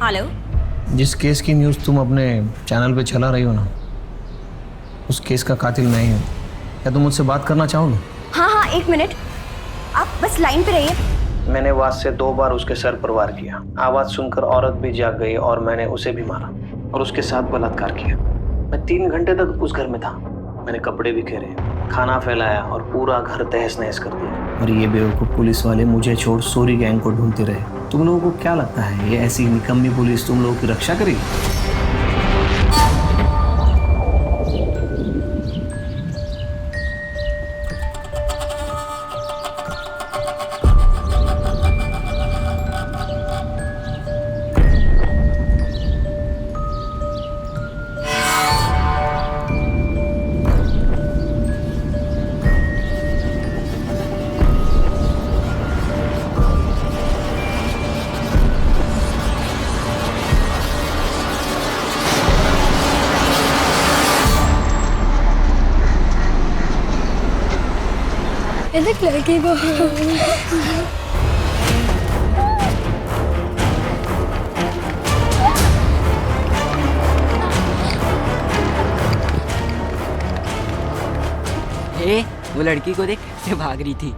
Hello. जिस case की news तुम अपने चैनल पे चला रही हो ना, उस केस का कातिल मैं ही हूँ। क्या तुम मुझसे बात करना चाहोगे? हाँ, एक मिनट, आप बस लाइन पे रहिए। मैंने आवाज से 2 बार उसके सर पर वार किया। आवाज सुनकर औरत भी जाग गई और मैंने उसे भी मारा और उसके साथ बलात्कार किया। मैं 3 घंटे तक उस घर में था। मैंने कपड़े बिखेरे, खाना फैलाया और पूरा घर तहस नहस कर दिया। और ये बेवकूफ पुलिस वाले मुझे छोड़ सोरी गैंग को ढूंढते रहे। तुम लोगों को क्या लगता है ये ऐसी निकम्मी पुलिस तुम लोगों की रक्षा करेगी? എന്റെ ലഗി वो लड़की को देख कैसे भाग रही थी।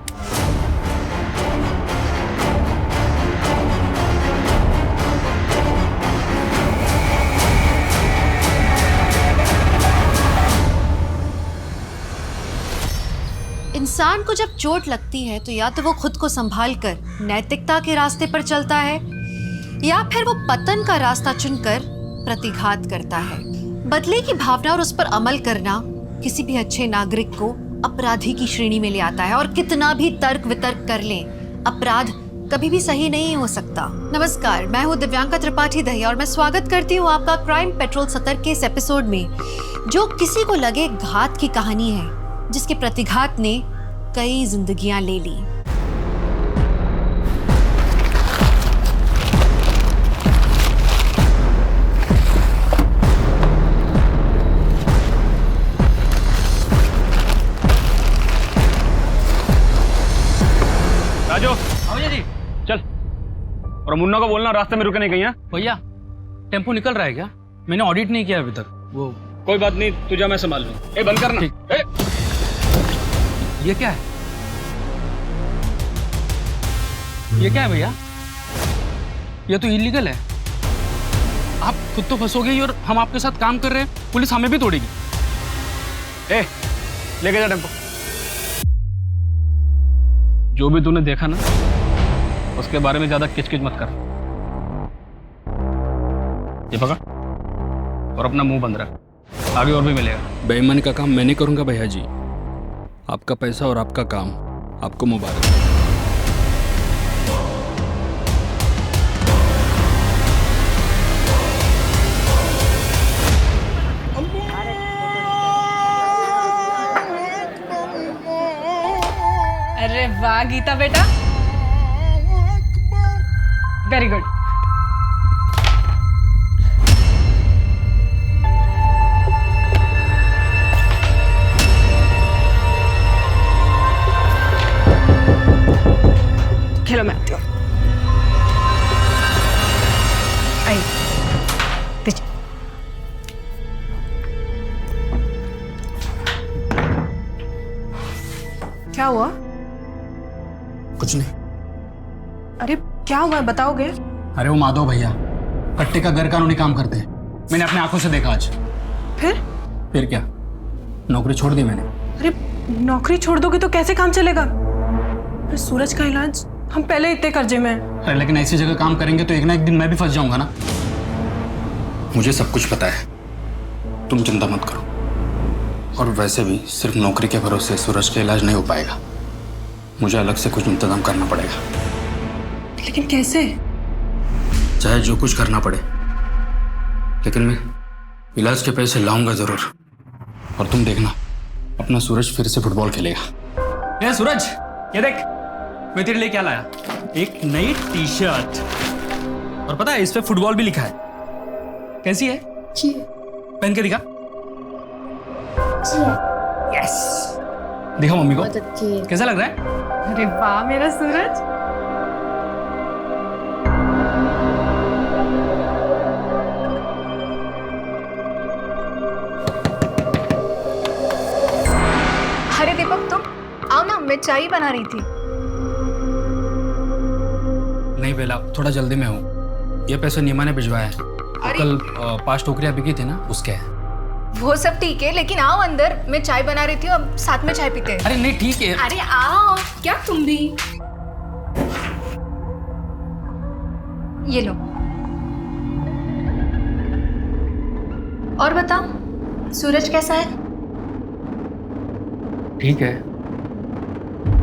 इंसान को जब चोट लगती है तो या तो वो खुद को संभाल कर नैतिकता के रास्ते पर चलता है या फिर वो पतन का रास्ता चुनकर प्रतिघात करता है। बदले की भावना और उस पर अमल करना किसी भी अच्छे नागरिक को अपराधी की श्रेणी में ले आता है। और कितना भी तर्क वितर्क कर लें, अपराध कभी भी सही नहीं हो सकता। नमस्कार, मैं हूँ दिव्यांका त्रिपाठी दहिया और मैं स्वागत करती हूँ आपका क्राइम पेट्रोल 70 के इस एपिसोड में, जो किसी को लगे घात की कहानी है जिसके प्रतिघात ने कई जिंदगियां ले ली। राजू, भैया जी चल। और मुन्ना को बोलना रास्ते में रुके नहीं कहीं। है भैया टेम्पो निकल रहा है क्या? मैंने ऑडिट नहीं किया अभी तक। वो कोई बात नहीं, तुझे मैं संभाल लूँ। ए बंद करना। ए ये क्या है? ये क्या है भैया? ये तो इलीगल है। आप खुद तो फंसोगे ही और हम आपके साथ काम कर रहे हैं, पुलिस हमें भी तोड़ेगी। ए लेके जा टेम्पो। जो भी तूने देखा ना, उसके बारे में ज्यादा किचकिच मत कर। ये पकड़ और अपना मुंह बंद रख, आगे और भी मिलेगा। बेईमानी का काम मैं नहीं करूंगा भैया जी। आपका पैसा और आपका काम, आपको मुबारक। अरे वाह गीता बेटा, वेरी गुड। खेलो, मैं आती हूँ। आई दीजिए। क्या हुआ? कुछ नहीं। अरे क्या हुआ है, बताओगे? अरे वो माधव भैया कट्टे का गैर कानूनी काम करते हैं। मैंने अपने आंखों से देखा आज। फिर क्या, नौकरी छोड़ दी मैंने। अरे नौकरी छोड़ दोगे तो कैसे काम चलेगा? अरे सूरज का इलाज, हम पहले इतने कर्जे में हैं। अरे लेकिन ऐसी जगह काम करेंगे तो एक ना एक दिन मैं भी फंस जाऊंगा ना। मुझे सब कुछ पता है, तुम चिंता मत करो। और वैसे भी सिर्फ नौकरी के भरोसे सूरज का इलाज नहीं हो पाएगा, मुझे अलग से कुछ इंतजाम करना पड़ेगा। लेकिन कैसे? चाहे जो कुछ करना पड़े, लेकिन मैं इलाज के पैसे लाऊंगा जरूर। और तुम देखना, अपना सूरज फिर से फुटबॉल खेलेगा। ये सूरज, ये देख मैं तेरे लिए क्या लाया, एक नई टी शर्ट। और पता है इस पे फुटबॉल भी लिखा है। कैसी है? पहन के दिखा। यस, दिखा मम्मी को, कैसा लग रहा है? अरे वाह मेरा सूरज। मैं चाय ही बना रही थी। नहीं बेला, थोड़ा जल्दी में हूँ। ये पैसे नीमा ने भिजवाया है। कल 5 टोकरियाँ बिकी थी ना, उसके है। वो सब ठीक है, लेकिन आओ अंदर, मैं चाय बना रही थी, अब साथ में चाय पीते हैं। अरे नहीं, ठीक है। अरे आओ, क्या तुम भी। ये लो। और बताओ, सूरज कैसा है? ठीक है।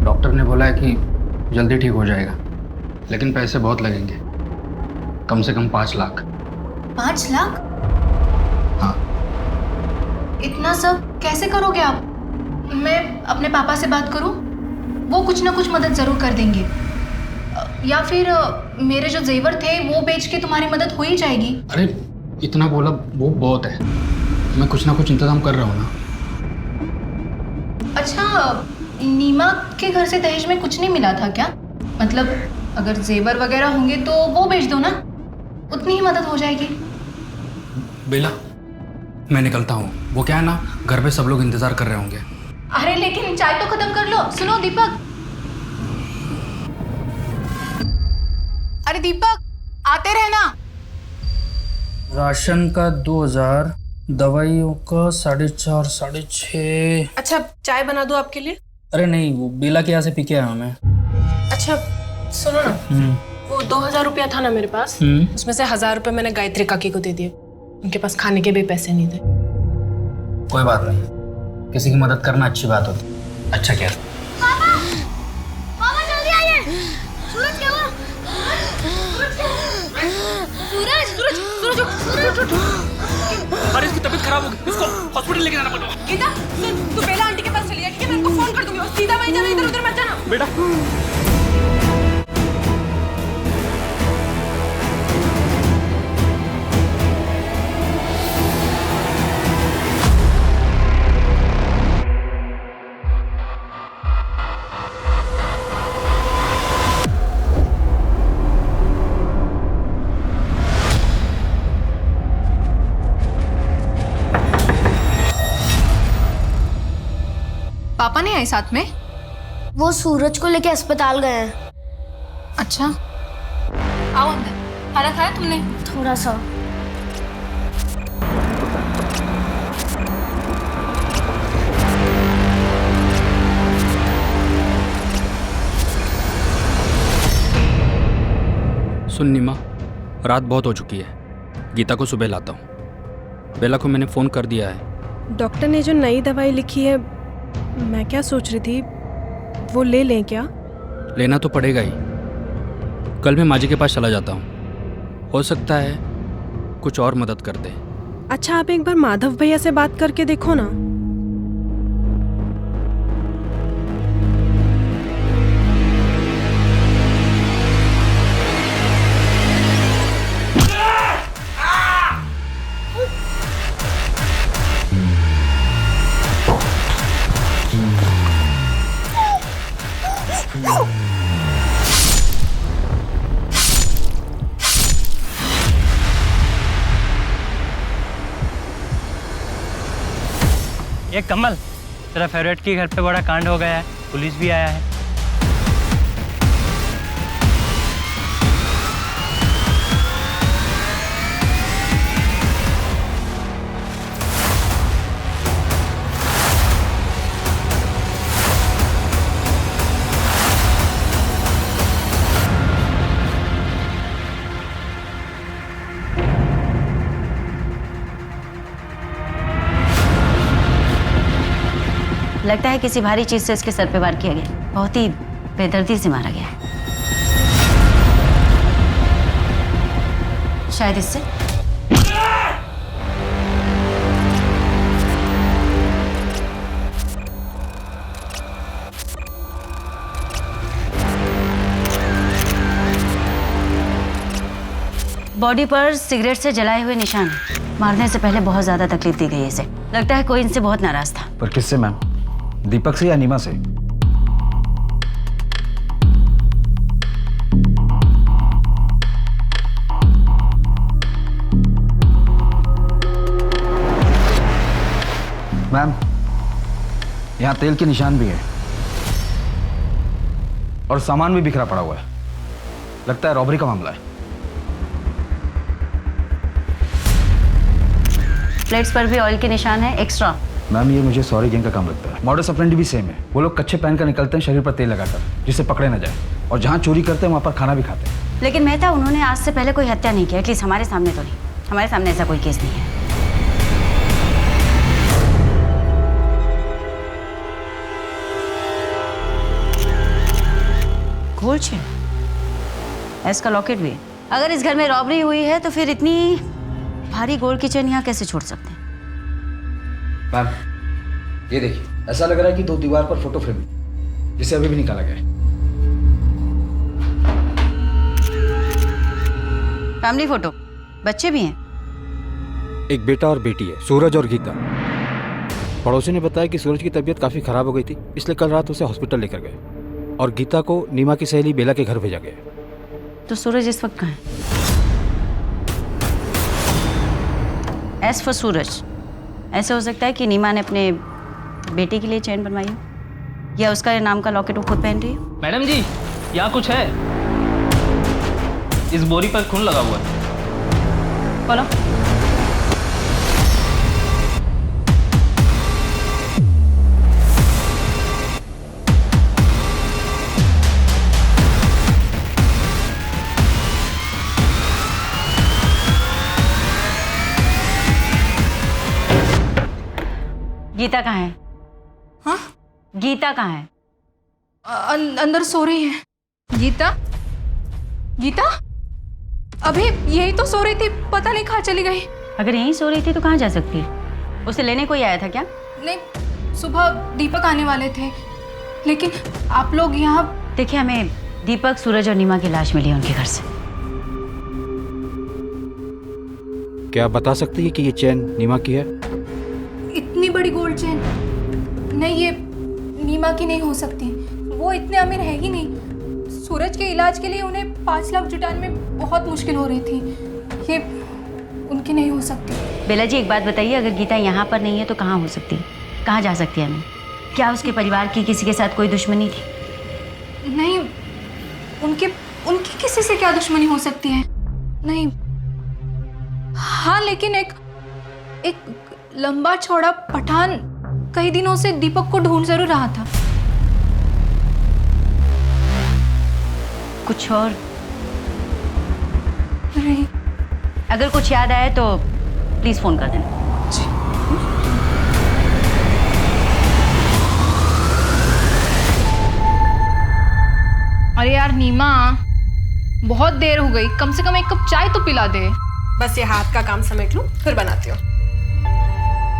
डॉक्टर ने बोला है कि जल्दी ठीक हो जाएगा, लेकिन पैसे बहुत लगेंगे, कम से कम 5 लाख। 5 लाख? हाँ। इतना सब कैसे करोगे आप? मैं अपने पापा से बात करूं? वो कुछ ना कुछ मदद जरूर कर देंगे। या फिर मेरे जो जेवर थे वो बेच के तुम्हारी मदद हो ही जाएगी। अरे इतना बोला वो बहुत है, मैं कुछ ना कुछ इंतजाम कर रहा हूँ ना। अच्छा, नीमा के घर से दहेज में कुछ नहीं मिला था क्या? मतलब अगर जेवर वगैरह होंगे तो वो बेच दो ना, उतनी ही मदद हो जाएगी। बेला, मैं निकलता हूँ। वो क्या है ना, घर पे सब लोग इंतजार कर रहे होंगे। अरे लेकिन चाय तो खत्म कर लो। सुनो दीपक। अरे दीपक, आते रहना। राशन का 2000, दवाइयों का 4.5, 6.5। अच्छा, चाय बना दूं आपके लिए? अरे नहीं, वो बेला के यहाँ से पी के आया मैं। अच्छा सुनो ना, वो 2000 रुपया था ना मेरे पास, उसमें से 1000 रुपये मैंने गायत्री काकी को दे दिए। उनके पास खाने के भी पैसे नहीं थे। कोई बात नहीं, किसी की मदद करना अच्छी बात होती। अच्छा क्या? मामा जल्दी आइए। सूरज क्या हुआ? सूरज अरे इसकी तबीयत खराब हो गई, इसको हॉस्पिटल लेके जाना पड़ेगा। गीता सुन, तू बेला आंटी के पास चली जा, ठीक है? मैं उनको फोन कर दूंगी, और सीधा वहीं जाना, इधर उधर मत जाना बेटा। पापा नहीं आए साथ में? वो सूरज को लेके अस्पताल गए हैं। अच्छा, आओ अंदर। खाना खाया तुमने? थोड़ा सा। सुन नीमा, रात बहुत हो चुकी है, गीता को सुबह लाता हूँ। बेला को मैंने फ़ोन कर दिया है। डॉक्टर ने जो नई दवाई लिखी है, मैं क्या सोच रही थी, वो ले लें क्या? लेना तो पड़ेगा ही। कल मैं माजी के पास चला जाता हूँ, हो सकता है कुछ और मदद कर दे। अच्छा, आप एक बार माधव भैया से बात करके देखो ना। ये कमल, तेरा फेवरेट के घर पे बड़ा कांड हो गया है, पुलिस भी आया है। लगता है किसी भारी चीज से इसके सर पे वार किया गया। बहुत ही बेदर्दी से मारा गया है। शायद इससे। बॉडी पर सिगरेट से जलाए हुए निशान हैं। मारने से पहले बहुत ज्यादा तकलीफ दी गई इसे। लगता है कोई इनसे बहुत नाराज था। पर किससे मैम? दीपक से या नीमा से? मैम, यहाँ तेल के निशान भी है। और सामान भी बिखरा पड़ा हुआ है। लगता है रॉबरी का मामला है। प्लेट्स पर भी ऑयल के निशान है एक्स्ट्रा। मैम ये मुझे सॉरी गैंग का काम लगता है। मॉडस ऑपरेंडी भी सेम है। वो लोग कच्चे पहन कर निकलते हैं शरीर पर तेल लगाकर, जिससे पकड़े न जाए, और जहाँ चोरी करते हैं वहाँ पर खाना भी खाते हैं। लेकिन मेहता, उन्होंने आज से पहले कोई हत्या नहीं की, एटलीस्ट हमारे सामने तो नहीं। हमारे सामने ऐसा कोई केस नहीं है। गोल्ड चेन, एस का लॉकेट भी है। अगर इस घर में रॉबरी हुई है तो फिर इतनी भारी गोल्ड की चेन यहाँ कैसे छोड़ सकते हैं? मैम ये देखिए, ऐसा लग रहा है कि 2 दीवार पर फोटो फ्रेम है, जिसे अभी भी निकाला गया है। फैमिली फोटो, बच्चे भी हैं। एक बेटा और बेटी है, सूरज और गीता। पड़ोसी ने बताया कि सूरज की तबीयत काफ़ी ख़राब हो गई थी, इसलिए कल रात उसे हॉस्पिटल लेकर गए और गीता को नीमा की सहेली बेला के घर भेजा गया। तो सूरज इस वक्त कहाँ है? एस फॉर सूरज, ऐसा हो सकता है कि नीमा ने अपने बेटे के लिए चैन बनवाई हो, या उसका नाम का लॉकेट वो खुद पहन रही हो। मैडम जी, यहाँ कुछ है। इस बोरी पर खून लगा हुआ है। बोलो। गीता कहाँ है? हाँ? गीता कहाँ है? अंदर सो रही है। गीता? गीता? अभी यही तो सो रही थी, पता नहीं कहाँ चली गई। अगर यहीं सो रही थी तो कहाँ जा सकती है? उसे लेने कोई आया था क्या? नहीं, सुबह दीपक आने वाले थे, लेकिन आप लोग यहाँ। देखिए, हमें दीपक, सूरज और नीमा की लाश मिली है उनके घर से। क्या आप बता सकती है कि ये चैन नीमा की है? इतनी बड़ी गोल्ड चेन? नहीं, ये नीमा की नहीं हो सकती। वो इतने अमीर है ही नहीं। सूरज के इलाज के लिए उन्हें 5 लाख जुटाने में बहुत मुश्किल हो रही थी। ये उनकी नहीं हो सकती। बेला जी, एक बात बताइए, अगर गीता यहाँ पर नहीं है तो कहाँ हो सकती है? कहाँ जा सकती है हमें? क्या उसके परिवार की किसी के साथ कोई दुश्मनी थी? नहीं, उनकी किसी से क्या दुश्मनी हो सकती है? नहीं। हाँ, लेकिन एक लंबा चौड़ा पठान कई दिनों से दीपक को ढूंढ जरूर रहा था। कुछ और? नहीं। अगर कुछ याद आए तो प्लीज फोन कर देना। जी। अरे यार नीमा, बहुत देर हो गई, कम से कम 1 कप चाय तो पिला दे। बस ये हाथ का काम समेट लूं, फिर बनाती हूँ।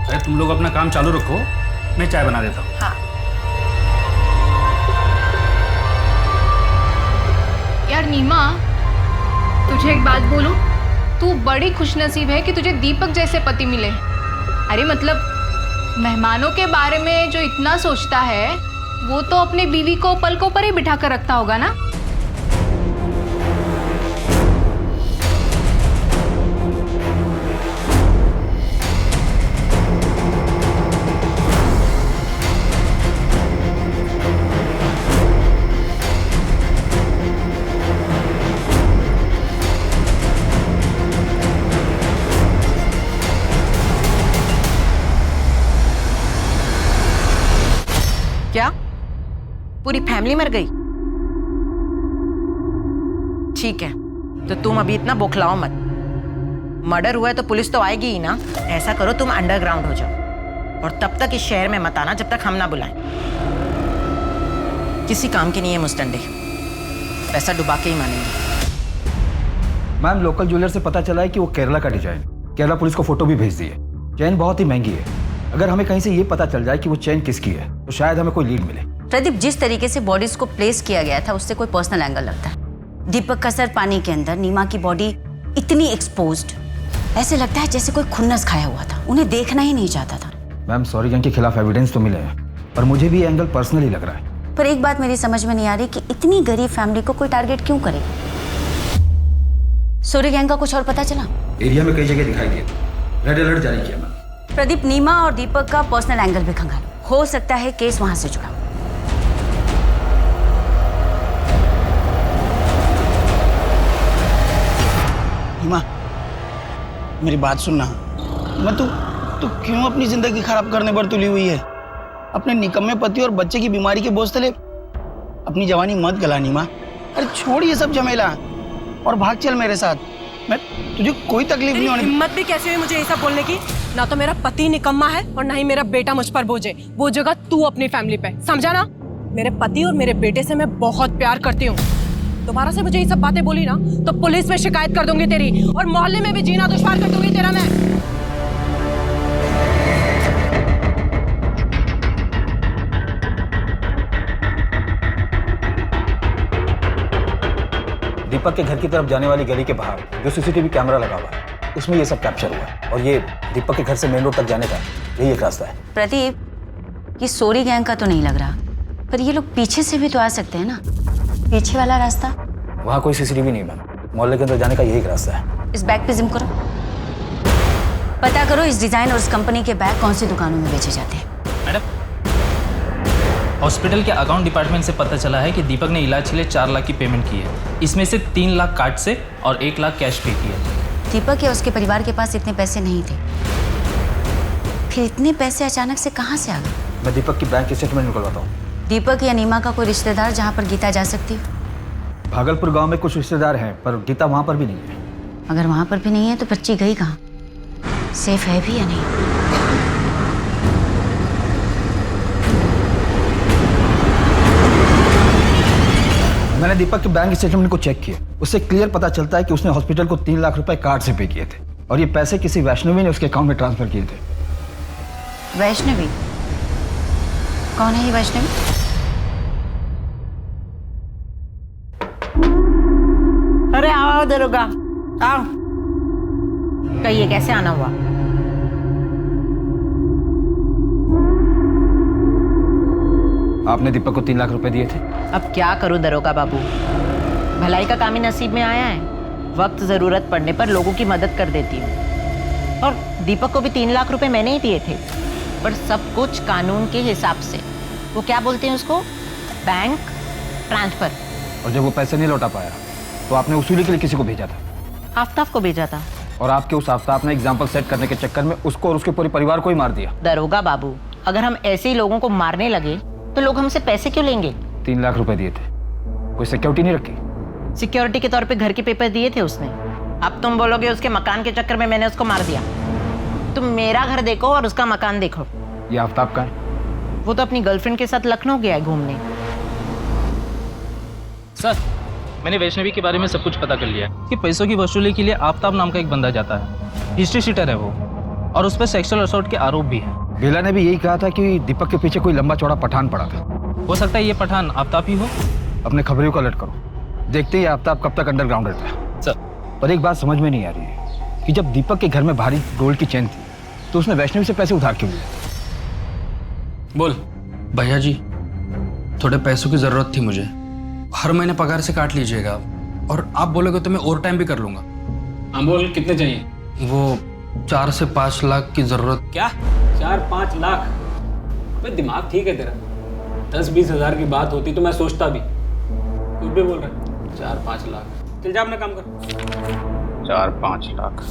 अरे तुम लोग अपना काम चालू रखो, मैं चाय बना देता हूँ। हाँ। यार नीमा, तुझे एक बात बोलूं, तू बड़ी खुशनसीब है कि तुझे दीपक जैसे पति मिले। अरे मतलब मेहमानों के बारे में जो इतना सोचता है, वो तो अपनी बीवी को पलकों पर ही बिठा कर रखता होगा ना। क्या पूरी फैमिली मर गई? ठीक है, तो तुम अभी इतना बौखलाओ मत। मर्डर हुआ है तो पुलिस तो आएगी ही ना। ऐसा करो, तुम अंडरग्राउंड हो जाओ और तब तक इस शहर में मत आना जब तक हम ना बुलाएं। किसी काम के नहीं है मुस्तंडे, पैसा डुबा के ही मानेंगे। मैम, लोकल ज्वेलर से पता चला है कि वो केरला का डिजाइन। केरला पुलिस को फोटो भी भेज दी है। चैन बहुत ही महंगी है। अगर हमें कहीं से ये पता चल जाए कि वो चैन किसकी है तो शायद हमें कोई लीड मिले। प्रदीप, जिस तरीके से बॉडीज को प्लेस किया गया था उससे कोई पर्सनल एंगल लगता है। दीपक का सर पानी के अंदर, नीमा की बॉडी इतनी एक्सपोज्ड, ऐसे लगता है जैसे कोई खुन्नस खाया हुआ था। उन्हें देखना ही नहीं चाहता था। मैम, सॉरी गैंग के खिलाफ एविडेंस तो मिले हैं, पर मुझे भी ये एंगल पर्सनली लग रहा है। पर एक बात मेरी समझ में नहीं आ रही कि इतनी गरीब फैमिली को कोई टारगेट क्यों करे। सूर्य गैंग का कुछ और पता चला? एरिया में कई जगह दिखाई दिए, रेड अलर्ट जारी किया मैम। प्रदीप, नीमा और दीपक का पर्सनल एंगल भी खंगालो, हो सकता है केस वहां से जुड़ा। मेरी बात सुनना। मैं तू क्यों अपनी जिंदगी खराब करने पर तुली हुई है? अपने निकम्मे पति और बच्चे की बीमारी के बोझ तले अपनी जवानी मत गला नीमा। अरे छोड़ ये सब झमेला और भाग चल मेरे साथ। मैं तुझे कोई तकलीफ नहीं होने। हिम्मत भी कैसे हुई मुझे ये सब बोलने की? ना तो मेरा पति निकम्मा है और ना ही मेरा बेटा मुझ पर बोझ है। वो जगह तू अपनी फैमिली पे, समझा ना? मेरे पति और मेरे बेटे से मैं बहुत प्यार करती हूँ। दोबारा से मुझे ये सब बातें बोली ना तो पुलिस में शिकायत कर दूंगी तेरी, और मोहल्ले में भी जीना दुश्वार कर दूंगी तेरा मैं। दीपक के घर की तरफ जाने वाली गली के बाहर जो सीसीटीवी कैमरा लगा हुआ है उसमें ये सब कैप्चर हुआ है, और ये दीपक के घर से मेन रोड तक जाने का यही एक रास्ता है। प्रदीप, ये सोरी गैंग का तो नहीं लग रहा, पर ये लोग पीछे से भी तो आ सकते हैं ना। पीछे वाला रास्ता? वहाँ कोई सीसीटीवी नहीं मैम, मोहल्ले के अंदर जाने का यही एक रास्ता है। इस बैग पे जिम करो, पता करो इस डिजाइन और इस कंपनी के बैग कौन सी दुकानों में बेचे जाते हैं। मैडम, हॉस्पिटल के अकाउंट डिपार्टमेंट से पता चला है कि दीपक ने इलाज के लिए 4 लाख की पेमेंट की है। इसमें से 3 लाख कार्ड से और 1 लाख कैश पे किया। दीपक या उसके परिवार के पास इतने पैसे नहीं थे, फिर इतने पैसे अचानक से कहाँ से आ गए? मैं दीपक की बैंक स्टेटमेंट निकलवाता हूँ। दीपक या नीमा का कोई रिश्तेदार जहाँ पर गीता जा सकती हो? भागलपुर गांव में कुछ रिश्तेदार हैं, पर गीता वहाँ पर भी नहीं है। अगर वहाँ पर भी नहीं है तो बच्ची गई कहाँ? सेफ है भी या नहीं? मैंने दीपक के बैंक स्टेटमेंट को चेक किया, उससे क्लियर पता चलता है कि उसने हॉस्पिटल को 3 लाख रुपए कार्ड से पे किए थे, और ये पैसे किसी वैष्णवी ने उसके अकाउंट में ट्रांसफर किए थे। वैष्णवी? कौन है ये वैष्णवी? अरे आओ दरोगा, आओ। कहिए कैसे आना हुआ? आपने दीपक को 3 लाख रुपए दिए थे। अब क्या करूं दरोगा बाबू, भलाई का काम ही नसीब में आया है। वक्त जरूरत पड़ने पर लोगों की मदद कर देती हूँ, और दीपक को भी 3 लाख रुपए मैंने ही दिए थे, पर सब कुछ कानून के हिसाब से। वो क्या बोलते हैं उसको, बैंक ट्रांसफर। और जब वो पैसे नहीं लौटा पाया तो आपने वसूली के लिए किसी को भेजा था? आफ्ताब को भेजा था। और आपके उस आफ्ताब ने एग्जाम्पल सेट करने के चक्कर में उसको और उसके पूरे परिवार को ही मार दिया। दरोगा बाबू, अगर हम ऐसे ही लोगों को मारने लगे तो लोग हमसे पैसे क्यों लेंगे? 3 लाख रुपए दिए थे, कोई सिक्योरिटी नहीं रखी? सिक्योरिटी के तौर पे घर के पेपर दिए थे उसने। अब तुम बोलोगे उसके मकान के चक्कर में मैंने उसको मार दिया। तुम मेरा घर देखो और उसका मकान देखो। ये आफ्ताब का है? वो तो अपनी गर्लफ्रेंड के साथ लखनऊ गया है घूमने। सर, मैंने वैष्णवी के बारे में सब कुछ पता कर लिया है कि पैसों की वसूली के लिए आफ्ताब नाम का एक बंदा जाता है। हिस्ट्री शीटर है वो, और उस पर सेक्सुअल असॉल्ट के आरोप भी है। बेला ने भी यही कहा था कि दीपक के पीछे कोई लंबा चौड़ा पठान पड़ा था। हो सकता है ये पठान आफ्ताब ही हो। अपने खबरियों को अलर्ट करो, देखते ही आफ्ताब कब तक अंडरग्राउंड रहता है। सर, पर एक बात समझ में नहीं आ रही है कि जब दीपक के घर में भारी गोल्ड की चेन थी तो उसने वैष्णवी से पैसे उधार क्यों लिए? बोल भैया जी, थोड़े पैसों की जरूरत थी मुझे, हर महीने पगार से काट लीजिएगा, और आप बोलोगे तो मैं ओवर टाइम भी कर लूंगा। हाँ बोल, कितने चाहिए? वो 4 से 5 लाख की जरूरत। क्या 4-5 लाख? भाई दिमाग ठीक है तेरा? 10-20 हज़ार की बात होती तो मैं सोचता भी। कुछ भी बोल रहा है? 4-5 लाख। चल जा अपना काम कर। 4-5 लाख?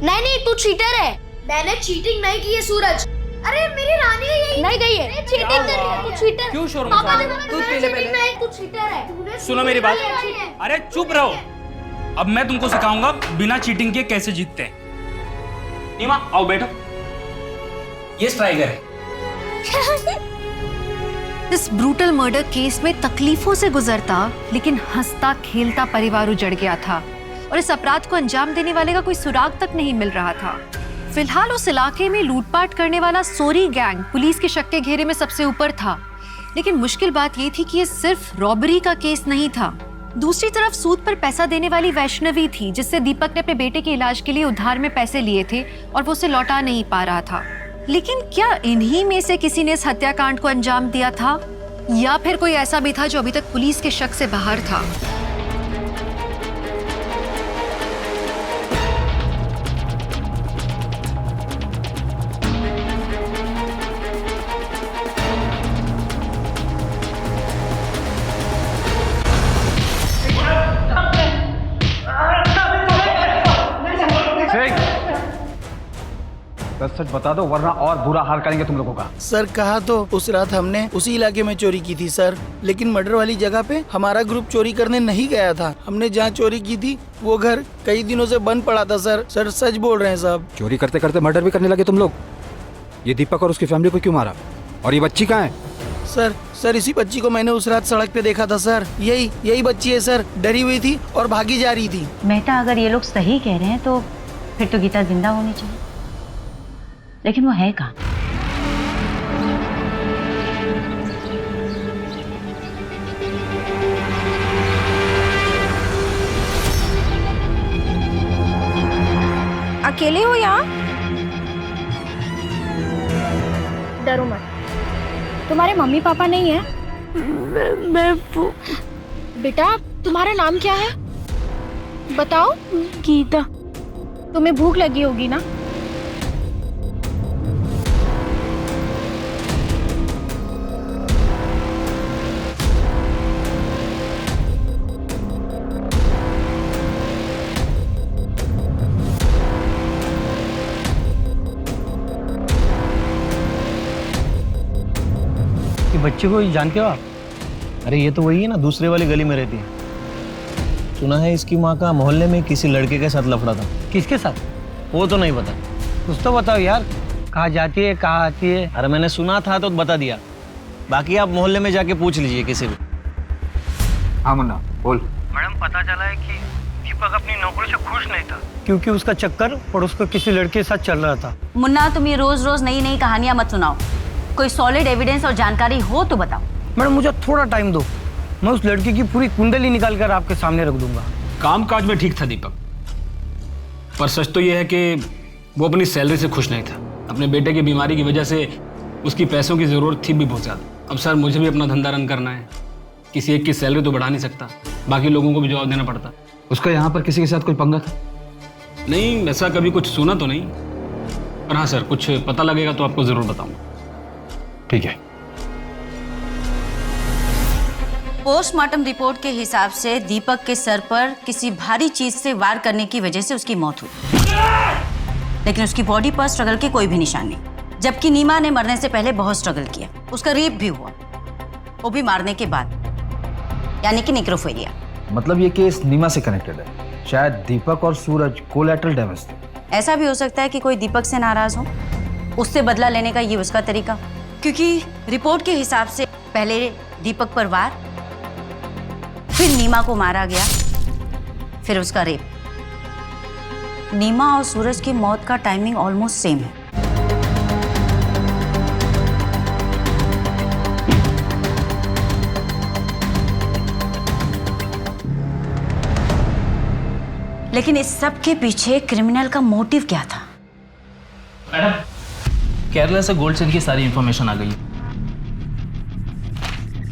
नहीं, तू चीटर है। मैंने चीटिंग नहीं की है सूरज। अरे मेरी रानी है यही नहीं गई है। चीटिंग कर रही है तू, चीटर। क्यों शोर पापा मचा? देखो, तू पहले तू चीटर है। सुनो मेरी बात। अरे चुप रहो। अब मैं तुमको सिखाऊंगा बिना चीटिंग के कैसे जीतते हैं। नीमा आओ बैठो। ये स्ट्राइकर है। इस ब्रूटल मर्डर केस में तकलीफों से गुजरता लेकिन हंसता खेलता परिवार उजड़ गया था, और इस अपराध को अंजाम देने वाले का कोई सुराग तक नहीं मिल रहा था। फिलहाल उस इलाके में लूटपाट करने वाला सोरी गैंग पुलिस के शक के घेरे में सबसे ऊपर था, लेकिन मुश्किल बात ये थी कि ये सिर्फ रॉबरी का केस नहीं था। दूसरी तरफ सूद पर पैसा देने वाली वैष्णवी थी, जिससे दीपक ने अपने बेटे के इलाज के लिए उधार में पैसे लिए थे और वो उसे लौटा नहीं पा रहा था। लेकिन क्या इन्हीं में से किसी ने इस हत्याकांड को अंजाम दिया था, या फिर कोई ऐसा भी था जो अभी तक पुलिस के शक से बाहर था? सच सच बता दो वरना और बुरा हाल करेंगे तुम लोगों का। सर कहा तो उस रात हमने उसी इलाके में चोरी की थी सर, लेकिन मर्डर वाली जगह पे हमारा ग्रुप चोरी करने नहीं गया था। हमने जहाँ चोरी की थी वो घर कई दिनों से बंद पड़ा था सर। सर सच बोल रहे हैं साहब। चोरी करते करते मर्डर भी करने लगे तुम लोग। ये दीपक और उसकी फैमिली को क्यों मारा? और ये बच्ची कहाँ है? सर इसी बच्ची को मैंने उस रात सड़क पे देखा था सर। यही बच्ची है सर, डरी हुई थी और भागी जा रही थी। मेहता, अगर ये लोग सही कह रहे हैं तो फिर तो गीता जिंदा होनी चाहिए, लेकिन वो है कहाँ? अकेले हो यहाँ? डरो मत, तुम्हारे मम्मी पापा नहीं है? मैं बेटा तुम्हारा नाम क्या है बताओ? गीता। तुम्हें भूख लगी होगी ना? बच्चे को जानते हो आप? अरे ये तो वही है ना, दूसरे वाली गली में रहती है। सुना है इसकी माँ का मोहल्ले में किसी लड़के के साथ लफड़ा था। किसके साथ? वो तो नहीं पता। कुछ तो बताओ यार, कहाँ जाती है कहाँ आती है? अरे मैंने सुना था तो बता दिया, बाकी आप मोहल्ले में जाके पूछ लीजिए किसी भी। हाँ मुन्ना बोल। मैडम पता चला है कि दीपक अपनी नौकरी से खुश नहीं था क्योंकि उसका चक्कर पड़ोस को किसी लड़के के साथ चल रहा था। मुन्ना, तुम ये रोज रोज नई नई कहानियां मत सुनाओ। कोई सॉलिड एविडेंस और जानकारी हो तो बताओ। मैडम मुझे थोड़ा टाइम दो, मैं उस लड़की की पूरी कुंडली निकाल कर आपके सामने रख दूंगा। काम काज में ठीक था दीपक, पर सच तो यह है कि वो अपनी सैलरी से खुश नहीं था। अपने बेटे की बीमारी की वजह से उसकी पैसों की ज़रूरत थी भी बहुत ज़्यादा। अब सर मुझे भी अपना धंधा रन करना है, किसी एक की सैलरी तो बढ़ा नहीं सकता, बाकी लोगों को भी जवाब देना पड़ता। उसका यहाँ पर किसी के साथ कोई पंगा था? नहीं, ऐसा कभी कुछ सुना तो नहीं, पर हाँ सर कुछ पता लगेगा तो आपको ज़रूर बताऊँगा। ठीक है। पोस्टमार्टम रिपोर्ट के हिसाब से दीपक के सर पर किसी भारी चीज से वार करने की वजह से उसकी मौत हुई, लेकिन उसकी बॉडी पर स्ट्रगल के कोई भी निशान नहीं। जबकि नीमा ने मरने से पहले बहुत स्ट्रगल किया, उसका रेप भी हुआ, वो भी मारने के बाद, यानी कि नेक्रोफिलिया। मतलब ये केस नीमा से कनेक्टेड है। शायद दीपक और सूरज कोलैटरल डैमेज थे। ऐसा भी हो सकता है कि कोई दीपक से नाराज हो, उससे बदला लेने का ये उसका तरीका, क्योंकि रिपोर्ट के हिसाब से पहले दीपक पर वार, फिर नीमा को मारा गया, फिर उसका रेप। नीमा और सूरज की मौत का टाइमिंग ऑलमोस्ट सेम है। लेकिन इस सब के पीछे क्रिमिनल का मोटिव क्या था? मैडम, केरला से गोल्ड चेन की सारी इंफॉर्मेशन आ गई।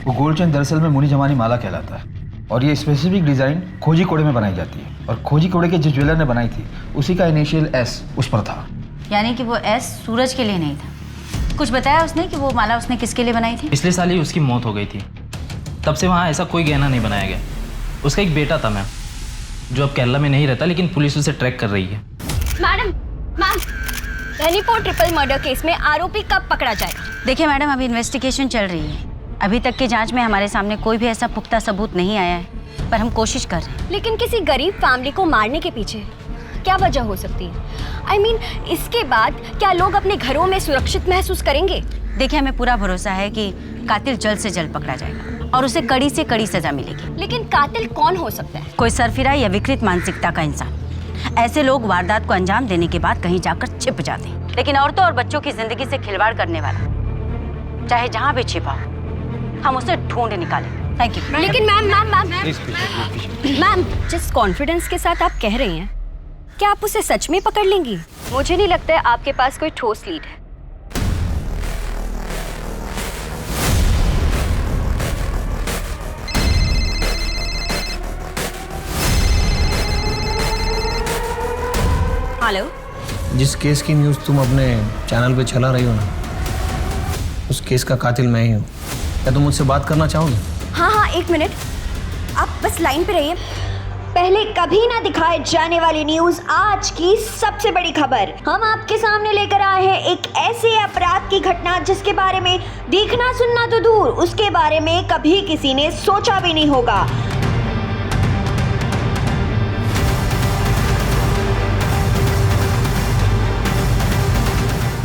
वो गोल्ड चेन दरअसल में मुनी जमानी माला कहलाता है और ये स्पेसिफिक डिजाइन खोजी कोड़े में बनाई जाती है और खोजी कोड़े के जिस ज्वेलर ने बनाई थी उसी का इनिशियल एस उस पर था। यानी कि वो एस सूरज के लिए नहीं था। कुछ बताया उसने कि वो माला उसने किसके लिए बनाई थी? पिछले साल ही उसकी मौत हो गई थी, तब से वहाँ ऐसा कोई गहना नहीं बनाया गया। उसका एक बेटा था मैम, जो अब केरला में नहीं रहता, लेकिन पुलिस उसे ट्रैक कर रही है। Ma'am Dhanipur triple murder case में आरोपी कब पकड़ा जाएगा? देखिए मैडम, अभी इन्वेस्टिगेशन चल रही है। अभी तक की जांच में हमारे सामने कोई भी ऐसा पुख्ता सबूत नहीं आया है, पर हम कोशिश कर रहे हैं। लेकिन किसी गरीब फैमिली को मारने के पीछे क्या वजह हो सकती है? I mean, इसके बाद क्या लोग अपने घरों में सुरक्षित महसूस करेंगे? देखिए, हमें पूरा भरोसा है कि कातिल जल्द से जल्द पकड़ा जाएगा और उसे कड़ी से कड़ी सजा मिलेगी। लेकिन कातिल कौन हो सकता है? कोई सरफिरा या विकृत मानसिकता का इंसान। ऐसे लोग वारदात को अंजाम देने के बाद कहीं जाकर छिप जाते हैं, लेकिन औरतों और बच्चों की जिंदगी से खिलवाड़ करने वाला चाहे जहां भी छिपा हो, हम उसे ढूंढ निकालें। Thank you. लेकिन मैम जिस कॉन्फिडेंस के साथ आप कह रही हैं, क्या आप उसे सच में पकड़ लेंगी? मुझे नहीं लगता है आपके पास कोई ठोस लीड है। हेलो, जिस केस की न्यूज़ तुम अपने चैनल पे चला रही हो ना, उस केस का कातिल मैं ही हूँ। क्या तुम मुझसे बात करना चाहोगे? हाँ, एक मिनट, आप बस लाइन पे रहिए। पहले कभी ना दिखाए जाने वाली न्यूज, आज की सबसे बड़ी खबर हम आपके सामने लेकर आए हैं। एक ऐसे अपराध की घटना जिसके बारे में देखना सुनना तो दूर, उसके बारे में कभी किसी ने सोचा भी नहीं होगा।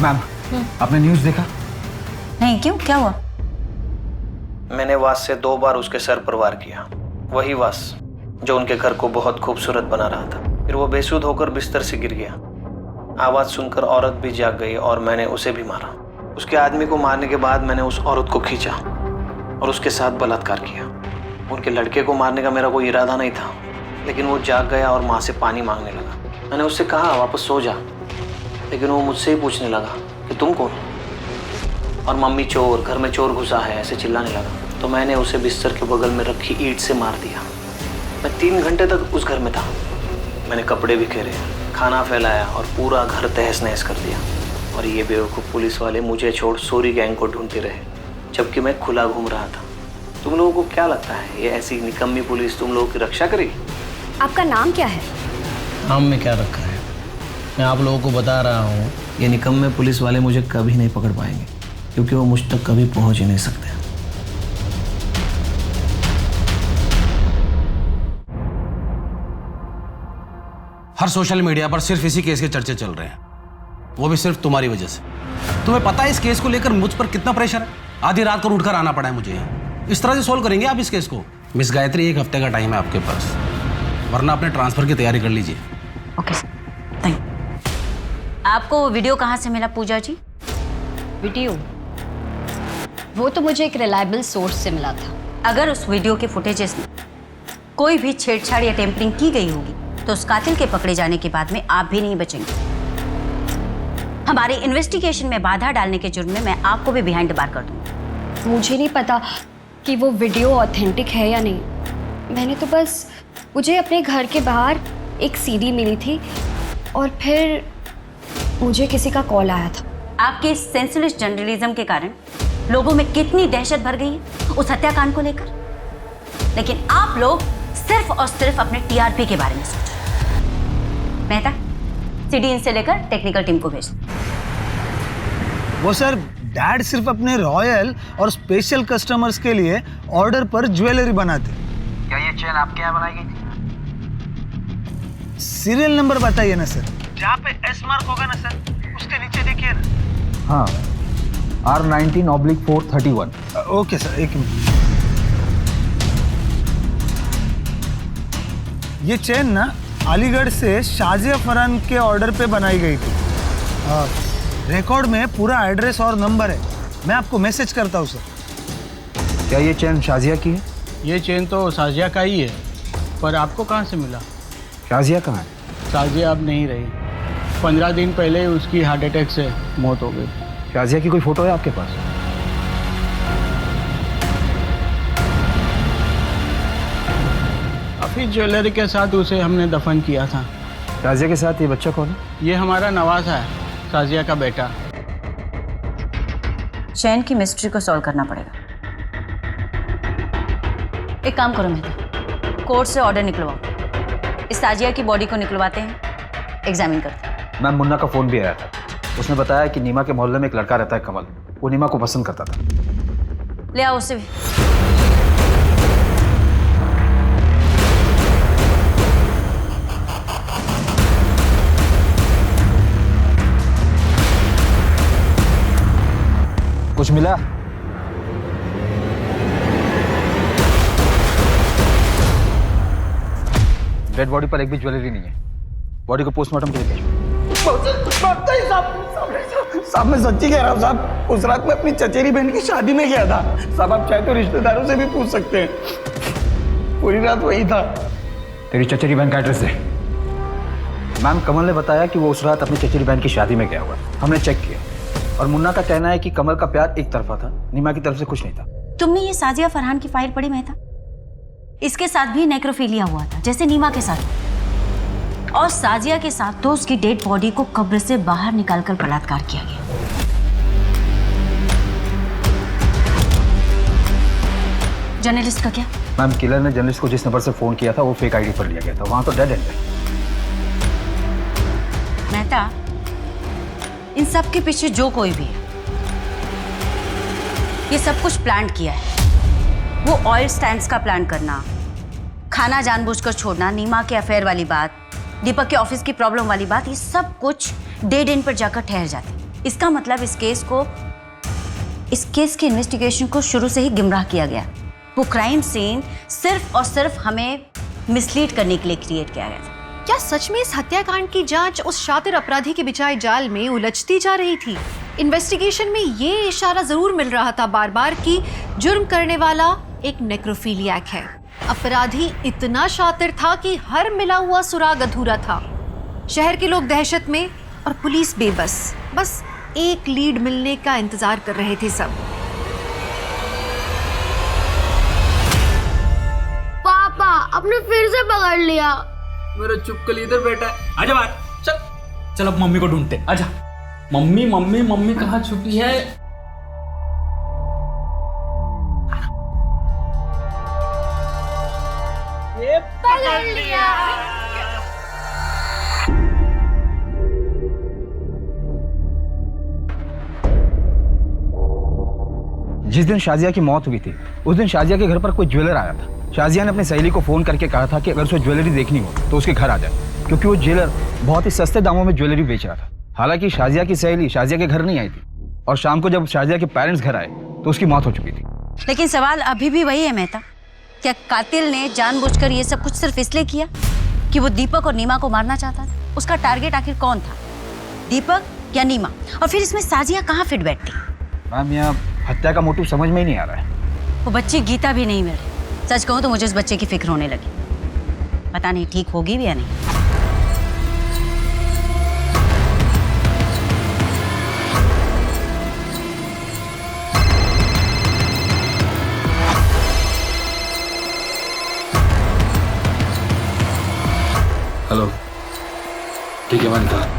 मैम, आपने न्यूज़ देखा? नहीं, क्यों, क्या हुआ? मैंने वास से 2 बार उसके सर पर वार किया। वही वास जो उनके घर को बहुत खूबसूरत बना रहा था। फिर वो बेसुध होकर बिस्तर से गिर गया। आवाज़ सुनकर औरत भी जाग गई और मैंने उसे भी मारा। उसके आदमी को मारने के बाद मैंने उस औरत को खींचा और उसके साथ बलात्कार किया। उनके लड़के को मारने का मेरा कोई इरादा नहीं था, लेकिन वो जाग गया और माँ से पानी मांगने लगा। मैंने उससे कहा वापस सो जा, लेकिन वो मुझसे ही पूछने लगा कि तुम कौन हो, और मम्मी चोर, घर में चोर घुसा है, ऐसे चिल्लाने लगा। तो मैंने उसे बिस्तर के बगल में रखी ईंट से मार दिया। मैं 3 घंटे तक उस घर में था। मैंने कपड़े बिखेरे, खाना फैलाया और पूरा घर तहस नहस कर दिया। और ये बेवकूफ़ पुलिस वाले मुझे छोड़ सोरी गैंग को ढूंढते रहे, जबकि मैं खुला घूम रहा था। तुम लोगों को क्या लगता है ये ऐसी निकम्मी पुलिस तुम लोगों की रक्षा करेगी? आपका नाम क्या है? नाम में क्या रखा है, मैं आप लोगों को बता रहा हूँ, ये निकम्मे पुलिस वाले मुझे कभी नहीं पकड़ पाएंगे, क्योंकि वो मुझ तक कभी पहुँच ही नहीं सकते। हर सोशल मीडिया पर सिर्फ इसी केस के चर्चे चल रहे हैं, वो भी सिर्फ तुम्हारी वजह से। तुम्हें पता है इस केस को लेकर मुझ पर कितना प्रेशर है? आधी रात को उठकर आना पड़ा है मुझे यहाँ। इस तरह से सोल्व करेंगे आप इस केस को? मिस गायत्री, 1 हफ्ते का टाइम है आपके पास, वरना अपने ट्रांसफर की तैयारी कर लीजिए। Okay sir, thank you. आपको वो वीडियो कहाँ से मिला पूजा जी? वीडियो वो तो मुझे एक रिलायबल सोर्स से मिला था। अगर उस वीडियो के फुटेजेस में कोई भी छेड़छाड़ या टेम्परिंग की गई होगी तो उस कातिल के पकड़े जाने के बाद में आप भी नहीं बचेंगे। हमारे इन्वेस्टिगेशन में बाधा डालने के जुर्म में मैं आपको भी बिहाइंड द बार कर दूंगी। मुझे नहीं पता कि वो वीडियो ऑथेंटिक है या नहीं। मैंने तो बस, मुझे अपने घर के बाहर एक सीडी मिली थी और फिर मुझे किसी का कॉल आया था। आपके सेंसलेस जर्नलिज्म के कारण लोगों में कितनी दहशत भर गई है उस हत्याकांड को लेकर, लेकिन आप लोग सिर्फ और सिर्फ अपने टीआरपी के बारे में सोचो। मेहता, सीडी इन से लेकर टेक्निकल टीम को भेज। वो सर, डैड सिर्फ अपने रॉयल और स्पेशल कस्टमर्स के लिए ऑर्डर पर ज्वेलरी बनाते। क्या ये चेन आपके यहाँ बनाई गई थी? सीरियल नंबर बताइए ना सर। जहाँ पे एस मार्क होगा ना सर, उसके नीचे देखिए ना। हाँ, R19/431। ओके सर, एक मिनट। ये चेन ना अलीगढ़ से शाजिया फरहान के ऑर्डर पे बनाई गई थी। रिकॉर्ड में पूरा एड्रेस और नंबर है, मैं आपको मैसेज करता हूँ सर। क्या ये चेन शाजिया की है? ये चेन तो शाजिया का ही है, पर आपको कहाँ से मिला? शाजिया कहाँ है? शाजिया अब नहीं रही। 15 दिन पहले ही उसकी हार्ट अटैक से मौत हो गई। शाजिया की कोई फोटो है आपके पास? काफ़ी ज्वेलरी के साथ उसे हमने दफन किया था। शाजिया के साथ ये बच्चा कौन है? ये हमारा नवाज है, शाजिया का बेटा। चैन की मिस्ट्री को सॉल्व करना पड़ेगा। एक काम करो मेहता, कोर्ट से ऑर्डर निकलवाओ, इस ताजिया की बॉडी को निकलवाते हैं, एग्जामिन करते हैं। मैम, मुन्ना का फोन भी आया था। उसने बताया कि नीमा के मोहल्ले में एक लड़का रहता है कमल, वो नीमा को पसंद करता था। ले आओ उसे भी। कुछ मिला? डेड बॉडी पर एक भी ज्वेलरी नहीं है। बॉडी को पोस्टमार्टम के लिए भेजो। साहब, मैं सच्ची कह रहा हूँ साहब। उस रात में अपनी चचेरी बहन की शादी में गया था साहब। आप चाहे तो रिश्तेदारों से भी पूछ सकते हैं, पूरी रात वही था। तेरी चचेरी बहन का एड्रेस दे। मैम, कमल ने बताया कि वो उस रात अपनी चचेरी बहन की शादी में गया हुआ। हमने चेक किया और मुन्ना का कहना है कि कमल का प्यार एक तरफा था, नीमा की तरफ से कुछ नहीं था। तुमने ये साजिया फरहान की फाइल पढ़ी मेहता? इसके साथ भी नेक्रोफिलिया हुआ था जैसे नीमा के साथ, और साजिया के साथ तो उसकी डेड बॉडी को कब्र से बाहर निकालकर बलात्कार किया गया। जर्नलिस्ट का क्या? मैम किलर ने जर्नलिस्ट को जिस नंबर से फोन किया था वो फेक आईडी पर लिया गया था, वहां तो डेड एंड है। मेहता, इन सब के पीछे जो कोई भी है, ये सब कुछ प्लान किया है। वो ऑयल स्टैंड्स का प्लान करना, खाना जानबूझकर छोड़ना, नीमा के अफेयर वाली बात, दीपक के ऑफिस की प्रॉब्लम वाली बात, ये सब कुछ डेड एंड पर जाकर ठहर जाती। इसका मतलब इस केस के इन्वेस्टिगेशन को शुरू से ही गुमराह किया गया। वो क्राइम सीन सिर्फ और सिर्फ हमें मिसलीड करने के लिए क्रिएट किया गया था। क्या सच में इस हत्याकांड की जांच उस शातिर अपराधी के बिछाए जाल में उलझती जा रही थी? इन्वेस्टिगेशन में ये इशारा जरूर मिल रहा था बार बार कि जुर्म करने वाला एक नेक्रोफिलियक है। अपराधी इतना शातिर था कि हर मिला हुआ सुराग अधूरा था। शहर के लोग दहशत में और पुलिस बेबस, बस एक लीड मिलने का इंतजार कर रहे थे सब। पापा आपने फिर से पकड़ लिया। मेरा चुपकल इधर बैठा है, आजा बाहर। चल चल अब मम्मी को ढूंढते, आजा। मम्मी मम्मी मम्मी कहाँ छुपी है? ये पकड़ लिया। जिस दिन शाजिया की मौत हुई थी उस दिन शाजिया के घर पर कोई ज्वेलर आया था। शाजिया ने अपनी सहेली को फोन करके कहा था कि अगर उसे ज्वेलरी देखनी हो तो उसके घर आ जाए, क्योंकि वो ज्वेलर बहुत ही सस्ते दामों में ज्वेलरी बेच रहा था। हालांकि शाजिया की सहेली शाजिया के घर नहीं आई थी और शाम को जब शाजिया के पेरेंट्स घर आए तो उसकी मौत हो चुकी थी। लेकिन सवाल अभी भी वही है मेहता, क्या कातिल ने जानबूझकर ये सब कुछ सिर्फ इसलिए किया कि वो दीपक और नीमा को मारना चाहता था? उसका टारगेट आखिर कौन था, दीपक या नीमा? और फिर इसमें साजिया कहाँ फिट बैठती? मैम यहाँ हत्या का मोटिव समझ में ही नहीं आ रहा है। वो बच्ची गीता भी नहीं मिल रही। सच कहूँ तो मुझे उस बच्चे की फिक्र होने लगी। पता नहीं ठीक होगी भी या नहीं। हेलो, ठीक है वनिता।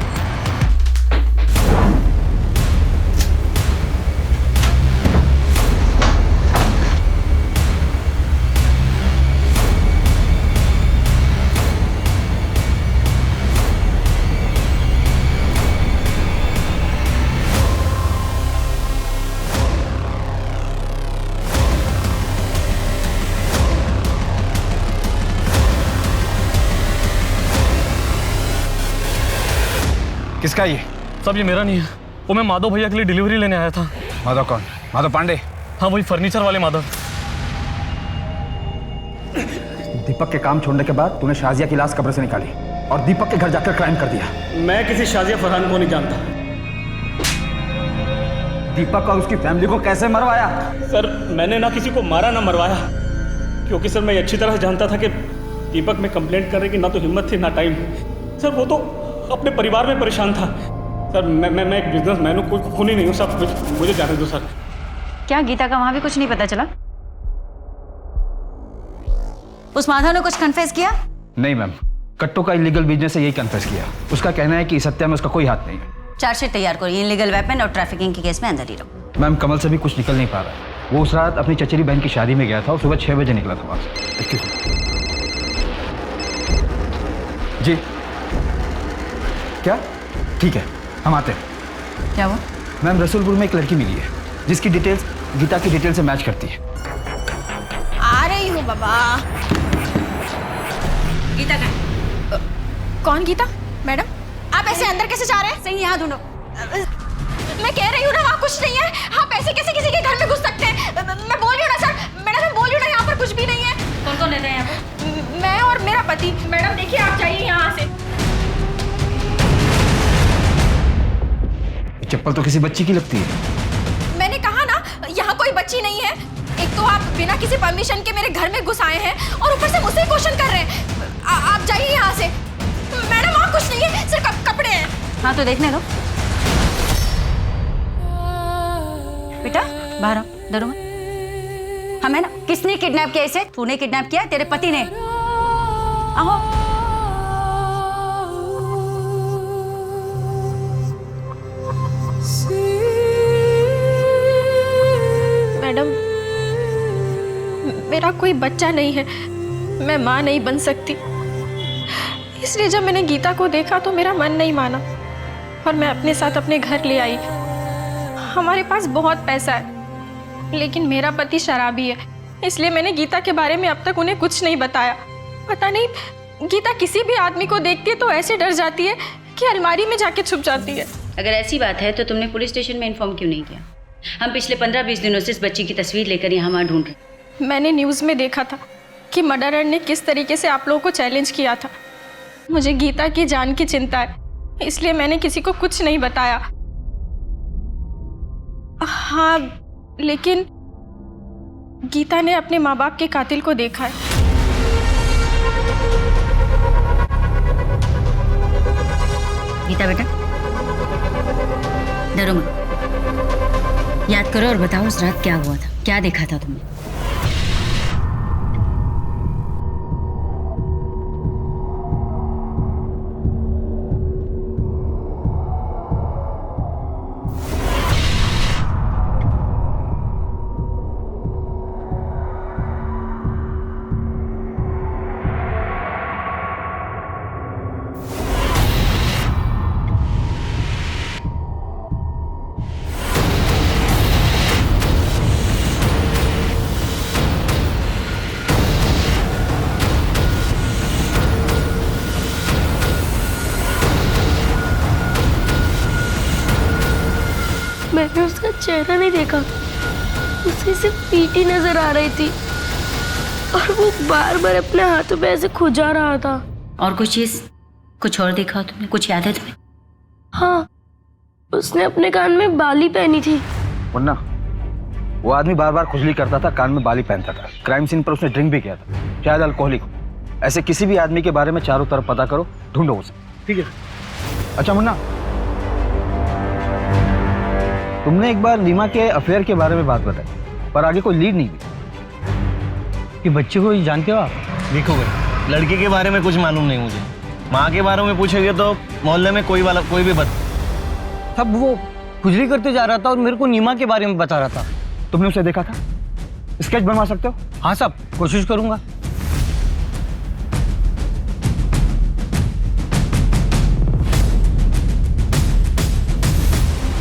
किसका ये? सब ये मेरा नहीं है, वो मैं माधव भैया के लिए डिलीवरी लेने आया था। माधव कौन? माधव पांडे? हाँ वही फर्नीचर वाले माधव। दीपक के काम छोड़ने के बाद तूने शाजिया की लाश कब्र से निकाली और दीपक के घर जाकर क्राइम कर दिया। मैं किसी शाजिया फरहान को नहीं जानता। दीपक और उसकी फैमिली को कैसे मरवाया? सर मैंने ना किसी को मारा ना मरवाया, क्योंकि सर मैं अच्छी तरह जानता था कि दीपक में कंप्लेंट करने की ना तो हिम्मत थी ना टाइम। सर वो तो अपने परिवार में परेशान था। सर मैं एक बिजनेसमैन हूँ, कोई खूनी नहीं हूँ। सब मुझे जाने दो सर। क्या गीता का वहां भी कुछ नहीं पता चला? उस माधव ने कुछ कन्फेस किया? नहीं मैम, कट्टो का इलीगल बिजनेस से यही कन्फेस किया। उसका कहना है कि इस हत्या में उसका कोई हाथ नहीं है। चार्जशीट तैयार करो, इलीगल वेपन और ट्रैफिकिंग के केस में अंदर ही रहो। मैम कमल से भी कुछ निकल नहीं पा रहा है। वो उस रात अपनी चचेरी बहन की शादी में गया था और सुबह 6 बजे निकला था वहां से। जी क्या? ठीक है हम आते हैं। क्या वो? मैम रसूलपुर में एक लड़की मिली है जिसकी डिटेल्स गीता की डिटेल से मैच करती है। आ रही हूँ बाबा। गीता का? कौन गीता? मैडम आप ऐसे अंदर कैसे जा रहे हैं? सही यहाँ ढूंढो। मैं कह रही हूँ ना वहाँ कुछ नहीं है। आप ऐसे कैसे किसी के घर में घुस सकते हैं? मैं बोल रही हूँ ना सर, मैडम मैं बोल रही हूँ ना यहाँ पर कुछ भी नहीं है। कौन कौन रहते हैं यहाँ पे? मैं और मेरा पति। मैडम देखिए आप जाइए यहाँ से। चप्पल तो किसी बच्ची की लगती है। मैंने कहा ना यहाँ कोई बच्ची नहीं है। एक तो आप बिना किसी परमिशन के मेरे घर में घुस आए हैं और ऊपर से मुझसे क्वेश्चन कर रहे हैं। आप जाइए यहाँ से। मैडम वहाँ कुछ नहीं है, सिर्फ कपड़े हैं। हाँ तो देखने दो। बेटा बाहर आओ, डरो मत। हमें ना किसने किडनैप किया इसे? तूने किडनैप किया? तेरे पति ने? आओ। मेरा कोई बच्चा नहीं है, मैं माँ नहीं बन सकती। इसलिए जब मैंने गीता को देखा तो मेरा मन नहीं माना और मैं अपने साथ अपने घर ले आई। हमारे पास बहुत पैसा है, लेकिन मेरा पति शराबी है, इसलिए मैंने गीता के बारे में अब तक उन्हें कुछ नहीं बताया। पता नहीं गीता किसी भी आदमी को देखती है तो ऐसे डर जाती है कि अलमारी में जाके छुप जाती है। अगर ऐसी बात है तो तुमने पुलिस स्टेशन में इन्फॉर्म क्यों नहीं किया? हम पिछले 15-20 दिनों से इस बच्ची की तस्वीर लेकर यहाँ वहाँ ढूंढ रहे। मैंने न्यूज़ में देखा था कि मर्डरर ने किस तरीके से आप लोगों को चैलेंज किया था। मुझे गीता की जान की चिंता है, इसलिए मैंने किसी को कुछ नहीं बताया। हाँ, लेकिन गीता ने अपने माँ बाप के कातिल को देखा है। गीता बेटा, डरो मत, याद करो और बताओ उस रात क्या हुआ था, क्या देखा था तुमने? मैंने उसका चेहरा नहीं देखा, उसे सिर्फ पीठी नजर आ रही थी और वो बार बार अपने हाथों पे ऐसे खुजा रहा था। और कुछ चीज, कुछ और देखा तुमने? कुछ याद है तुम्हें? हाँ, उसने अपने कान में बाली पहनी थी। मुन्ना, वो आदमी बार बार खुजली करता था, कान में बाली पहनता था। क्राइम सीन पर उसने ड्रिंक भी किया था, शायद अल्कोहलिक हो। ऐसे किसी भी आदमी के बारे में चारों तरफ पता करो, ढूंढो उसे, ठीक है? अच्छा मुन्ना, तुमने एक बार नीमा के अफेयर के बारे में बात बताई, पर आगे कोई लीड नहीं दी। कि बच्चे को जानते हो आप? देखो भाई, लड़के के बारे में कुछ मालूम नहीं मुझे। माँ के बारे में पूछेंगे तो मोहल्ले में कोई भी तब वो खुजली करते जा रहा था और मेरे को नीमा के बारे में बता रहा था। तुमने उसे देखा था? स्केच बनवा सकते हो? हाँ साहब, कोशिश करूंगा।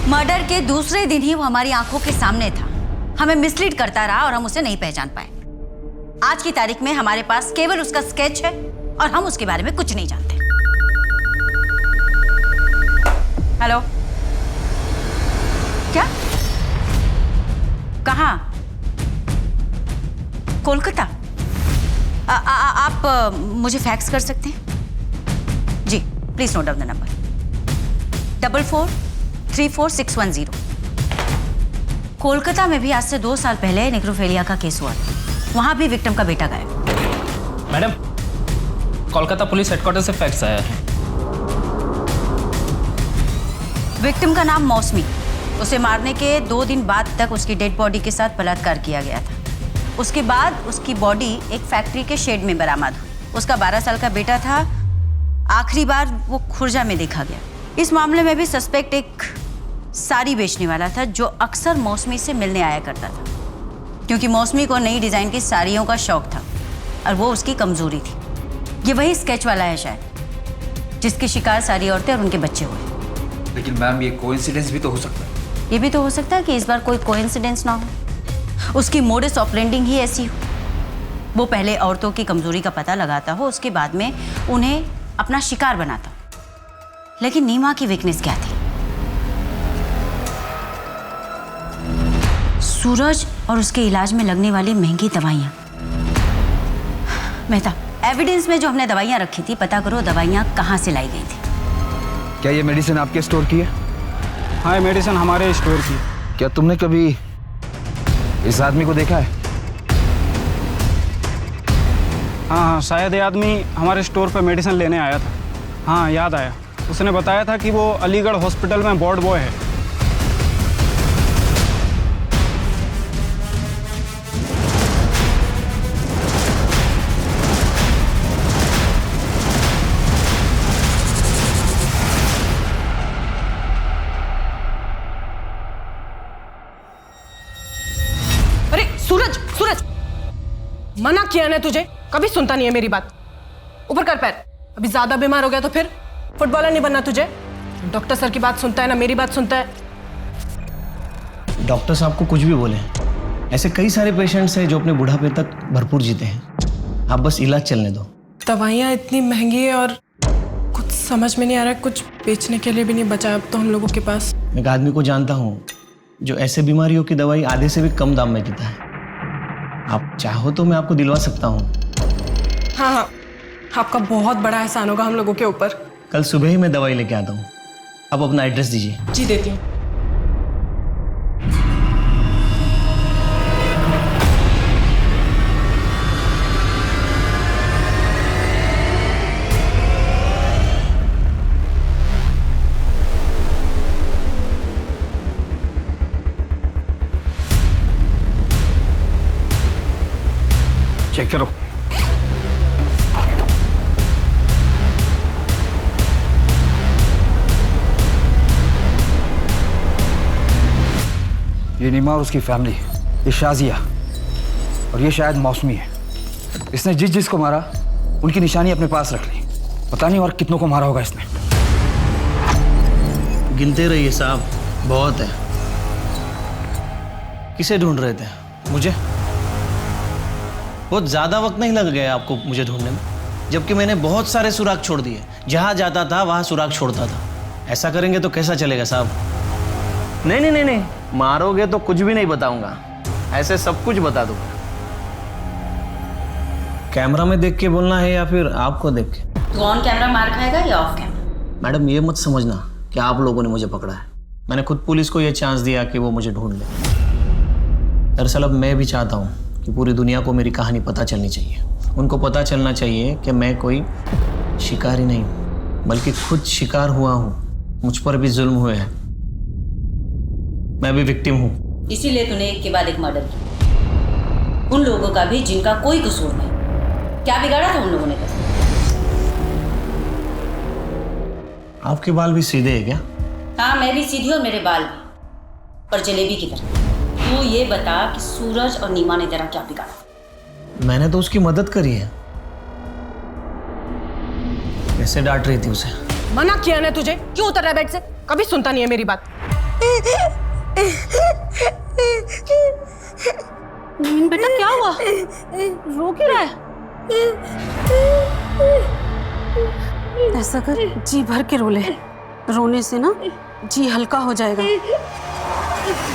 मर्डर के दूसरे दिन ही वो हमारी आंखों के सामने था, हमें मिसलीड करता रहा और हम उसे नहीं पहचान पाए। आज की तारीख में हमारे पास केवल उसका स्केच है और हम उसके बारे में कुछ नहीं जानते। हेलो, क्या? कहाँ? कोलकाता? आप मुझे फैक्स कर सकते हैं? जी, please note down the number 44344610। Kolkata में भी आज से 2 साल पहले नेक्रोफेलिया का केस हुआ था, वहां भी विक्टिम का बेटा गायब। मैडम, कोलकाता पुलिस हेडक्वार्टर से फैक्स आया है। विक्टिम का नाम मौसमी। उसे मारने के 2 दिन बाद तक उसकी डेड बॉडी के साथ बलात्कार किया गया था। उसके बाद उसकी बॉडी एक फैक्ट्री के शेड में बरामद हुई। उसका 12 साल का बेटा था। आखिरी बार वो खुर्जा में देखा गया। इस मामले में भी सस्पेक्ट एक साड़ी बेचने वाला था जो अक्सर मौसमी से मिलने आया करता था, क्योंकि मौसमी को नई डिजाइन की साड़ियों का शौक था और वो उसकी कमजोरी थी। ये वही स्केच वाला है शायद, जिसकी शिकार सारी औरतें और उनके बच्चे हुए। लेकिन मैम, ये कोइंसिडेंस भी तो हो सकता है। ये भी तो हो सकता है कि इस बार कोई कोइंसिडेंस ना हो, उसकी मोडस ऑपरेंडिंग ही ऐसी हो। वो पहले औरतों की कमजोरी का पता लगाता हो, उसके बाद में उन्हें अपना शिकार बनाता हो। लेकिन नीमा की वीकनेस क्या थी? सूरज और उसके इलाज में लगने वाली महंगी दवाइयाँ। मेहता, एविडेंस में जो हमने दवाइयाँ रखी थी, पता करो दवाइयाँ कहाँ से लाई गई थी। क्या ये मेडिसिन आपके स्टोर की है? हाँ, ये मेडिसिन हमारे स्टोर की। क्या तुमने कभी इस आदमी को देखा है? हाँ, शायद ये आदमी हमारे स्टोर पे मेडिसिन लेने आया था। हाँ, याद आया। उसने बताया था कि वो अलीगढ़ हॉस्पिटल में वार्ड बॉय है। अरे सूरज, सूरज, मना किया ना तुझे, कभी सुनता नहीं है मेरी बात। ऊपर कर पैर। अभी ज्यादा बीमार हो गया तो फिर फुटबॉलर नहीं बनना तुझे। डॉक्टर सर की बात सुनता है ना मेरी बात सुनता है। डॉक्टर साहब को कुछ भी बोले, ऐसे कई सारे पेशेंट्स हैं जो अपने बुढ़ापे तक भरपूर जीते हैं। आप बस इलाज चलने दो। दवाइयाँ इतनी महंगी है और कुछ समझ में नहीं आ रहा है, कुछ बेचने के लिए भी नहीं बचा अब तो हम लोगों के पास। मैं एक आदमी को जानता हूँ जो ऐसे बीमारियों की दवाई आधे से भी कम दाम में देता है। आप चाहो तो मैं आपको दिलवा सकता हूँ। हाँ हाँ, आपका बहुत बड़ा एहसान होगा हम लोगों के ऊपर। कल सुबह ही मैं दवाई लेके आता हूँ। आप अपना एड्रेस दीजिए। जी देती हूँ। चेक करो। ये नीमा और उसकी फैमिली, ये शाजिया और ये शायद मौसमी है। इसने जिस को मारा उनकी निशानी अपने पास रख ली। पता नहीं और कितनों को मारा होगा इसने। गिनते रहिए साहब, बहुत है। किसे ढूंढ रहे थे? मुझे? बहुत ज्यादा वक्त नहीं लग गया आपको मुझे ढूंढने में, जबकि मैंने बहुत सारे सुराग छोड़ दिए। जहां जाता था वहां सुराग छोड़ता था। ऐसा करेंगे तो कैसा चलेगा साहब? नहीं नहीं नहीं नहीं, मारोगे तो कुछ भी नहीं बताऊंगा, ऐसे सब कुछ बता दूंगा। कैमरा में देख के बोलना है या फिर आपको देख के? तू ऑन कैमरा मार खाएगा या ऑफ कैमरा? मैडम ये मत समझना कि आप लोगों ने मुझे पकड़ा है। मैंने खुद पुलिस को ये चांस दिया कि वो मुझे ढूंढ ले। दरअसल अब मैं भी चाहता हूँ कि पूरी दुनिया को मेरी कहानी पता चलनी चाहिए। उनको पता चलना चाहिए कि मैं कोई शिकारी नहीं हूँ, बल्कि खुद शिकार हुआ हूँ। मुझ पर भी जुल्म हुए हैं, मैं भी विक्टिम हूँ। इसीलिए तूने एक के बाद एक मर्डर किया, उन लोगों का भी जिनका कोई कसूर नहीं। क्या बिगाड़ा था उन लोगों ने? आपके बाल भी सीधे हैं क्या? हाँ, मैं भी सीधी और मेरे बाल भी, पर जलेबी की तरह। तू ये बता कि सूरज और नीमा ने तेरा क्या बिगाड़ा? मैंने तो उसकी मदद करी है। कैसे डांट रही थी उसे? मना किया ना तुझे, क्यों उतर रहा है बेड से? कभी सुनता नहीं है मेरी बात। नवीन बेटा क्या हुआ? रो क्यों रहा है? ऐसा कर, जी भर के रो ले। रोने से ना जी हल्का हो जाएगा।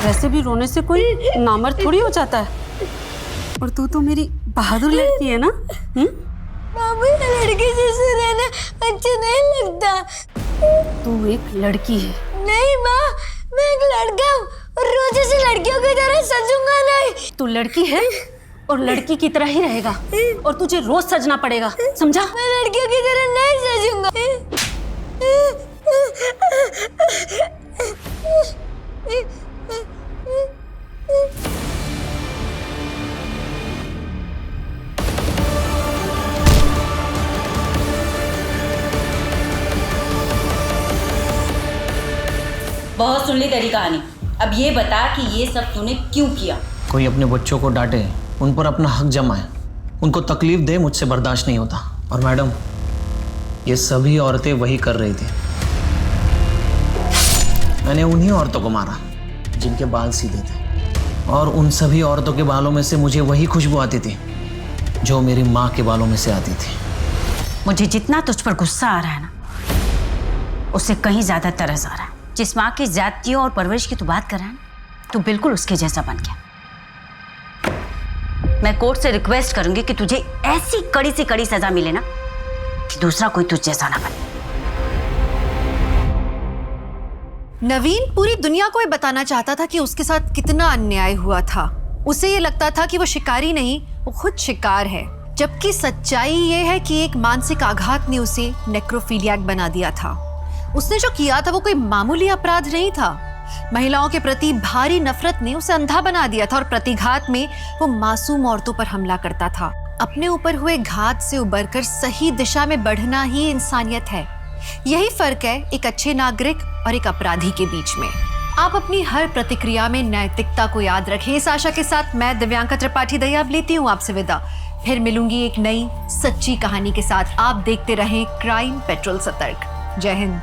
वैसे भी रोने से कोई नामर्द थोड़ी हो जाता है। और तू तो मेरी बहादुर लड़की है ना? मामू, लड़की जैसे रहना अच्छा नहीं लगता। तू एक लड़की है। नहीं माँ, मैं एक लड़का हूँ और रोज ऐसे लड़कियों की तरह सजूंगा नहीं। तू लड़की है और लड़की की तरह ही रहेगा और तुझे रोज सजना पड़ेगा, समझा? मैं लड़कियों की तरह नहीं सजूंगा। बहुत सुन ली तेरी कहानी, अब ये बता कि ये सब तूने क्यों किया? कोई अपने बच्चों को डांटे, उन पर अपना हक जमाए, उनको तकलीफ दे, मुझसे बर्दाश्त नहीं होता। और मैडम, ये सभी औरतें वही कर रही थी। मैंने उन्हीं औरतों को मारा जिनके बाल सीधे थे, और उन सभी औरतों के बालों में से मुझे वही खुशबू आती थी जो मेरी माँ के बालों में से आती थी। मुझे जितना तुझ पर गुस्सा आ रहा है ना, उससे कहीं ज्यादा तरस आ रहा है। जिस माँ की जातियों और परवरिश की तू बात कर रहा है ना, तू बिल्कुल उसके जैसा बन गया। मैं कोर्ट से रिक्वेस्ट करूंगी कि तुझे ऐसी कड़ी से कड़ी सजा मिले ना कि दूसरा कोई तुझ जैसा ना बने। नवीन पूरी दुनिया को ये बताना चाहता था कि उसके साथ कितना अन्याय हुआ था। उसे ये लगता था कि वो शिकारी नहीं, वो खुद शिकार है। जबकि सच्चाई ये है कि एक मानसिक आघात ने उसे नेक्रोफिलियाक बना दिया था। उसने जो किया था वो कोई मामूली अपराध नहीं था। महिलाओं के प्रति भारी नफरत ने उसे अंधा बना दिया था और प्रतिघात में वो मासूम औरतों पर हमला करता था। अपने ऊपर हुए घात से उबरकर सही दिशा में बढ़ना ही इंसानियत है। यही फर्क है एक अच्छे नागरिक और एक अपराधी के बीच में। आप अपनी हर प्रतिक्रिया में नैतिकता को याद रखें। इस आशा के साथ मैं दिव्यांका त्रिपाठी दयाब लेती हूँ आपसे विदा। फिर मिलूंगी एक नई सच्ची कहानी के साथ। आप देखते रहें क्राइम पेट्रोल सतर्क। जय हिंद।